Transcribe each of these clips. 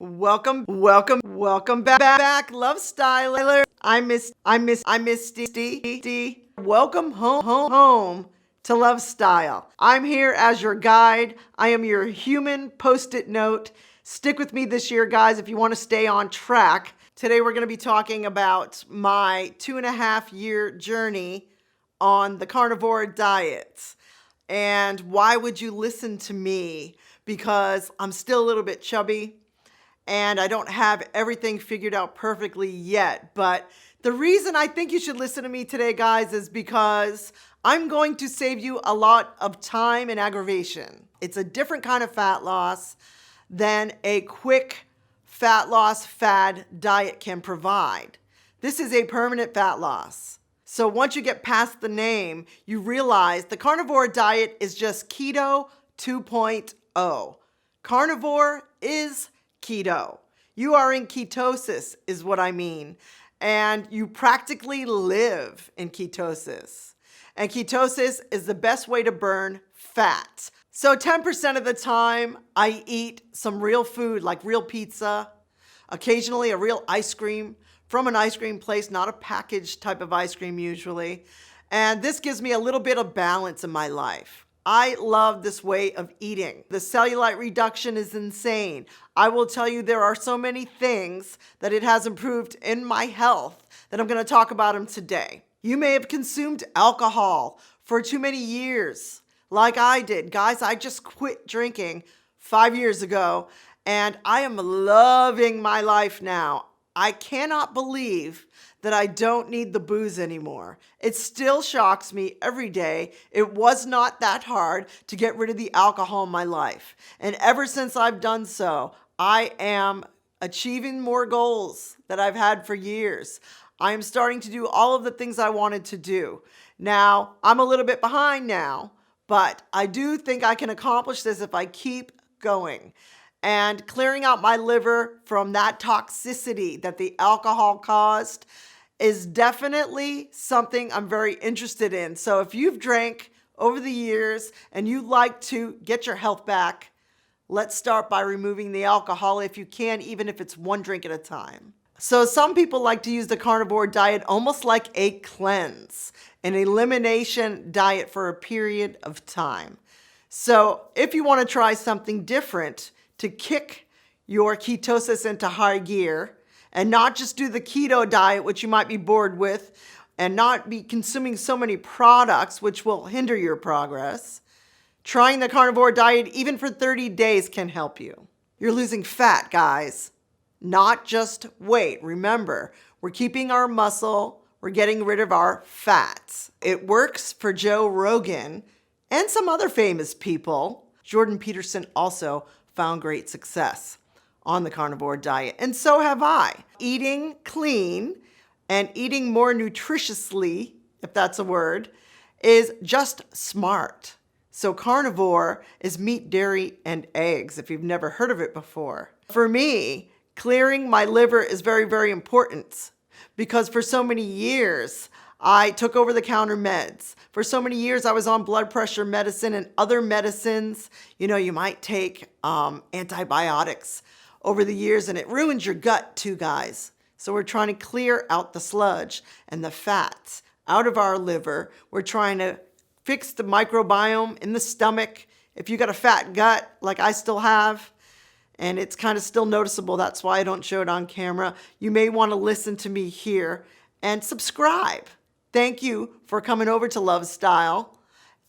Welcome back, Love Styler. I miss D. Welcome home to Love Style. I'm here as your guide. I am your human post-it note. Stick with me this year, guys, if you want to stay on track. Today, we're going to be talking about my 2.5-year journey on the carnivore diet. And why would you listen to me? Because I'm still a little bit chubby and I don't have everything figured out perfectly yet. But the reason I think you should listen to me today, guys, is because I'm going to save you a lot of time and aggravation. It's a different kind of fat loss than a quick fat loss fad diet can provide. This is a permanent fat loss. So once you get past the name, you realize the carnivore diet is just keto 2.0. Carnivore is keto. You are in ketosis is what I mean. And you practically live in ketosis. And ketosis is the best way to burn fat. So 10% of the time I eat some real food like real pizza, occasionally a real ice cream from an ice cream place, not a packaged type of ice cream usually. And this gives me a little bit of balance in my life. I love this way of eating. The cellulite reduction is insane. I will tell you there are so many things that it has improved in my health that I'm going to talk about them today. You may have consumed alcohol for too many years, like I did. Guys, I just quit drinking 5 years ago, and I am loving my life now. I cannot believe that I don't need the booze anymore. It still shocks me every day. It was not that hard to get rid of the alcohol in my life. And ever since I've done so, I am achieving more goals that I've had for years. I am starting to do all of the things I wanted to do. Now, I'm a little bit behind now, but I do think I can accomplish this if I keep going. And clearing out my liver from that toxicity that the alcohol caused is definitely something I'm very interested in. So if you've drank over the years and you'd like to get your health back, let's start by removing the alcohol if you can, even if it's one drink at a time. So some people like to use the carnivore diet almost like a cleanse, an elimination diet for a period of time. So if you want to try something different to kick your ketosis into high gear and not just do the keto diet, which you might be bored with, and not be consuming so many products, which will hinder your progress, trying the carnivore diet even for 30 days can help you. You're losing fat, guys, not just weight. Remember, we're keeping our muscle, we're getting rid of our fats. It works for Joe Rogan and some other famous people. Jordan Peterson also found great success on the carnivore diet, and so have I. Eating clean and eating more nutritiously, if that's a word, is just smart. So carnivore is meat, dairy, and eggs, if you've never heard of it before. For me, clearing my liver is very, very important because for so many years, I took over-the-counter meds. For so many years, I was on blood pressure medicine and other medicines. You know, you might take antibiotics over the years, and it ruins your gut too, guys. So we're trying to clear out the sludge and the fats out of our liver. We're trying to fix the microbiome in the stomach. If you got a fat gut, like I still have, and it's kind of still noticeable, that's why I don't show it on camera, you may want to listen to me here and subscribe. Thank you for coming over to Love Style,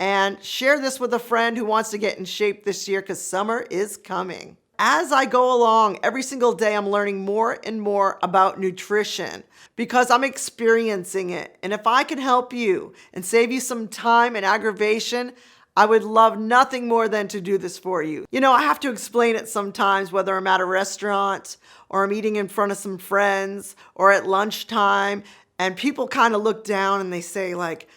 and share this with a friend who wants to get in shape this year because summer is coming. As I go along, every single day I'm learning more and more about nutrition because I'm experiencing it. And if I can help you and save you some time and aggravation, I would love nothing more than to do this for you. You know, I have to explain it sometimes, whether I'm at a restaurant or I'm eating in front of some friends or at lunchtime. And people kind of look down and they say like,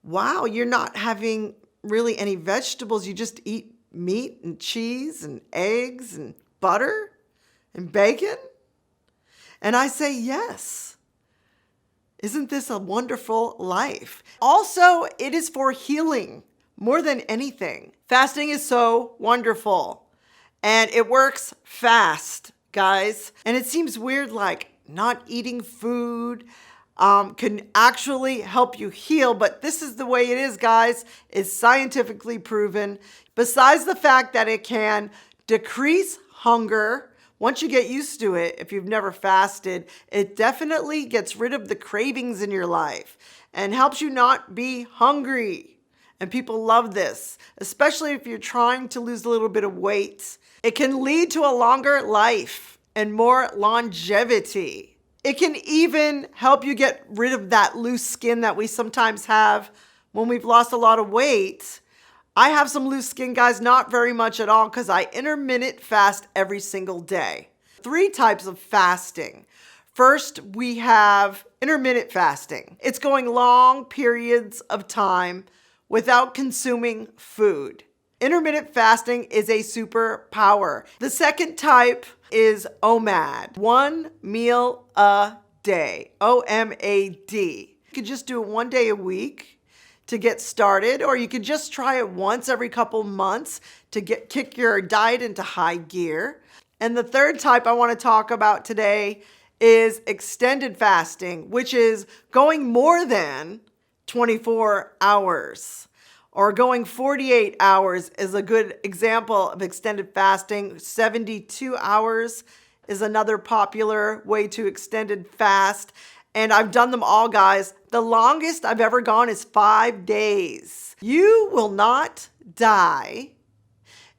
wow, you're not having really any vegetables. You just eat meat and cheese and eggs and butter and bacon. And I say, yes. Isn't this a wonderful life? Also, it is for healing more than anything. Fasting is so wonderful and it works fast. guys. And it seems weird, like not eating food can actually help you heal, but this is the way it is, guys. It's scientifically proven. Besides the fact that it can decrease hunger, once you get used to it, if you've never fasted, it definitely gets rid of the cravings in your life and helps you not be hungry. And people love this, especially if you're trying to lose a little bit of weight. It can lead to a longer life and more longevity. It can even help you get rid of that loose skin that we sometimes have when we've lost a lot of weight. I have some loose skin, guys, not very much at all, because I intermittent fast every single day. 3 types of fasting. First, we have intermittent fasting. It's going long periods of time without consuming food. Intermittent fasting is a superpower. The second type is OMAD, 1 meal a day, OMAD. You could just do it 1 day a week to get started, or you could just try it once every couple months to kick your diet into high gear. And the third type I want to talk about today is extended fasting, which is going more than 24 hours. Or going 48 hours is a good example of extended fasting. 72 hours is another popular way to extended fast. And I've done them all, guys. The longest I've ever gone is 5 days. You will not die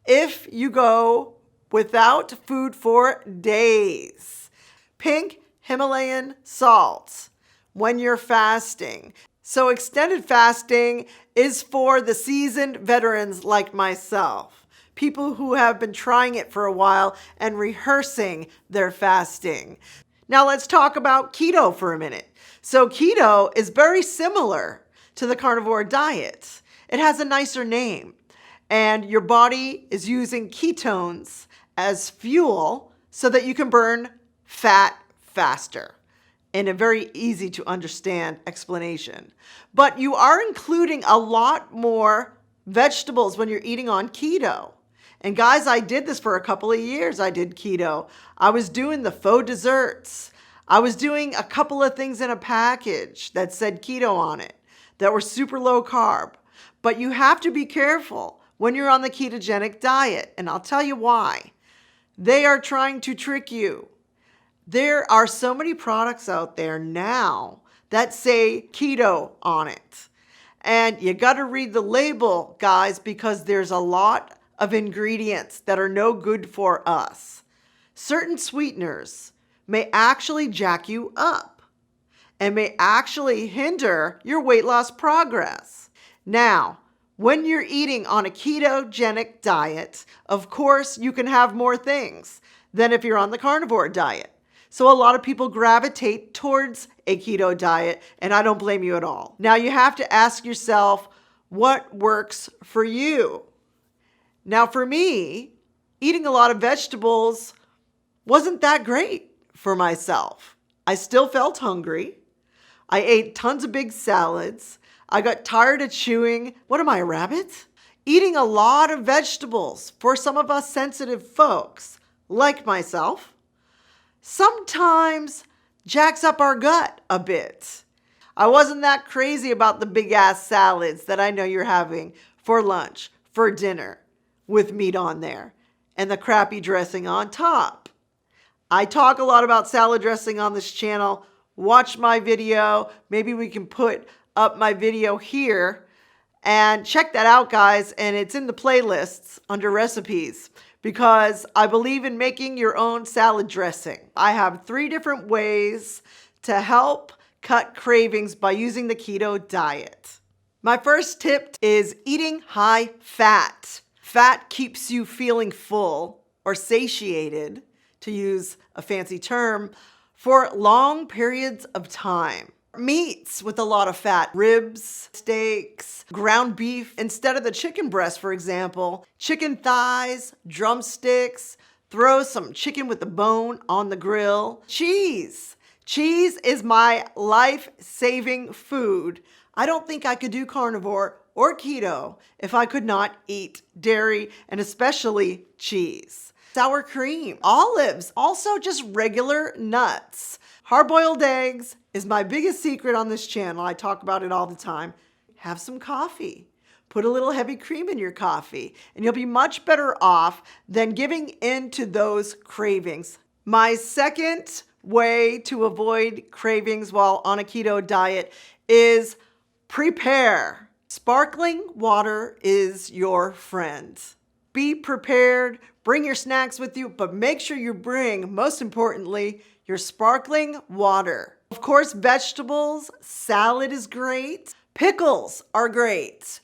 if you go without food for days. Pink Himalayan salt when you're fasting. So extended fasting is for the seasoned veterans like myself, people who have been trying it for a while and rehearsing their fasting. Now let's talk about keto for a minute. So keto is very similar to the carnivore diet. It has a nicer name, and your body is using ketones as fuel so that you can burn fat faster. In a very easy to understand explanation. But you are including a lot more vegetables when you're eating on keto. And guys, I did this for a couple of years. I did keto. I was doing the faux desserts. I was doing a couple of things in a package that said keto on it that were super low carb. But you have to be careful when you're on the ketogenic diet. And I'll tell you why. They are trying to trick you. There are so many products out there now that say keto on it. And you got to read the label, guys, because there's a lot of ingredients that are no good for us. Certain sweeteners may actually jack you up and may actually hinder your weight loss progress. Now, when you're eating on a ketogenic diet, of course, you can have more things than if you're on the carnivore diet. So a lot of people gravitate towards a keto diet, and I don't blame you at all. Now you have to ask yourself, what works for you? Now for me, eating a lot of vegetables wasn't that great for myself. I still felt hungry. I ate tons of big salads. I got tired of chewing. What am I, a rabbit? Eating a lot of vegetables for some of us sensitive folks, like myself, sometimes jacks up our gut a bit. I wasn't that crazy about the big ass salads that I know you're having for lunch, for dinner, with meat on there, and the crappy dressing on top. I talk a lot about salad dressing on this channel. Watch my video. Maybe we can put up my video here and check that out, guys. And it's in the playlists under recipes, because I believe in making your own salad dressing. I have 3 different ways to help cut cravings by using the keto diet. My first tip is eating high fat. Fat keeps you feeling full or satiated, to use a fancy term, for long periods of time. Meats with a lot of fat, ribs, steaks, ground beef, instead of the chicken breast, for example, chicken thighs, drumsticks, throw some chicken with the bone on the grill. Cheese. Cheese is my life-saving food. I don't think I could do carnivore or keto if I could not eat dairy, and especially cheese. sour cream, olives, also just regular nuts. Hard-boiled eggs is my biggest secret on this channel. I talk about it all the time. Have some coffee. Put a little heavy cream in your coffee, and you'll be much better off than giving in to those cravings. My second way to avoid cravings while on a keto diet is prepare. Sparkling water is your friend. Be prepared, bring your snacks with you, but make sure you bring, most importantly, your sparkling water. Of course, vegetables, salad is great. Pickles are great.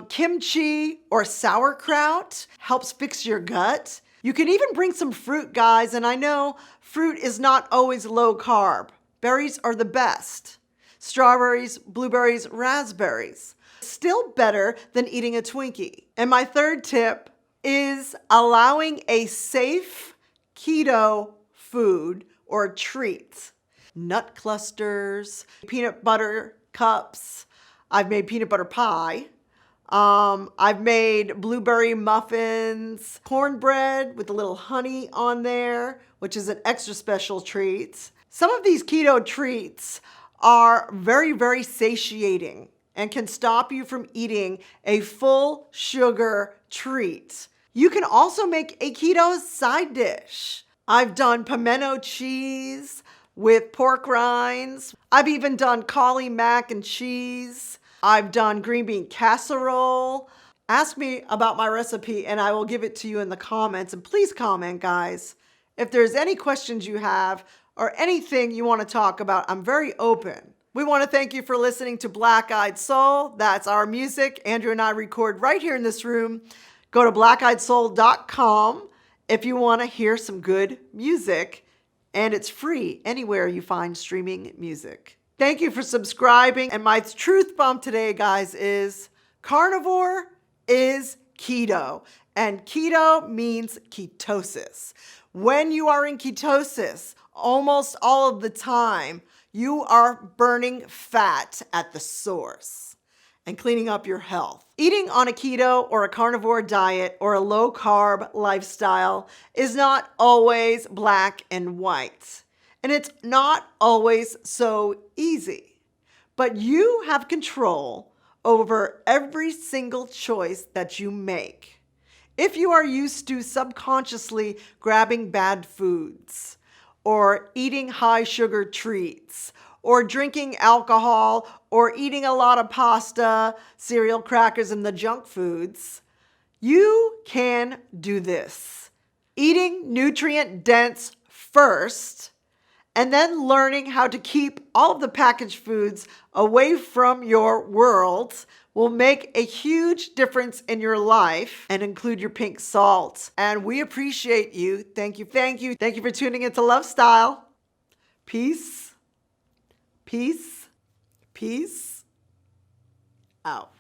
Kimchi or sauerkraut helps fix your gut. You can even bring some fruit, guys, and I know fruit is not always low carb. Berries are the best. Strawberries, blueberries, raspberries. Still better than eating a Twinkie. And my third tip is allowing a safe keto food or treat. Nut clusters, peanut butter cups. I've made peanut butter pie. I've made blueberry muffins, cornbread with a little honey on there, which is an extra special treat. Some of these keto treats are very, very satiating and can stop you from eating a full sugar treat. You can also make a keto side dish. I've done pimento cheese with pork rinds. I've even done cauli mac and cheese. I've done green bean casserole. Ask me about my recipe and I will give it to you in the comments. And please comment, guys. If there's any questions you have or anything you want to talk about, I'm very open. We want to thank you for listening to Black Eyed Soul. That's our music. Andrew and I record right here in this room. Go to blackeyedsoul.com if you want to hear some good music. And it's free anywhere you find streaming music. Thank you for subscribing. And my truth bomb today, guys, is carnivore is keto. And keto means ketosis. When you are in ketosis, almost all of the time, you are burning fat at the source and cleaning up your health. Eating on a keto or a carnivore diet or a low carb lifestyle is not always black and white. And it's not always so easy. But you have control over every single choice that you make. If you are used to subconsciously grabbing bad foods, or eating high sugar treats, or drinking alcohol, or eating a lot of pasta, cereal, crackers, and the junk foods, you can do this. Eating nutrient-dense first, and then learning how to keep all of the packaged foods away from your world will make a huge difference in your life and include your pink salt. And we appreciate you. Thank you. Thank you. Thank you for tuning into Love Style. Peace. Peace. Peace. Out.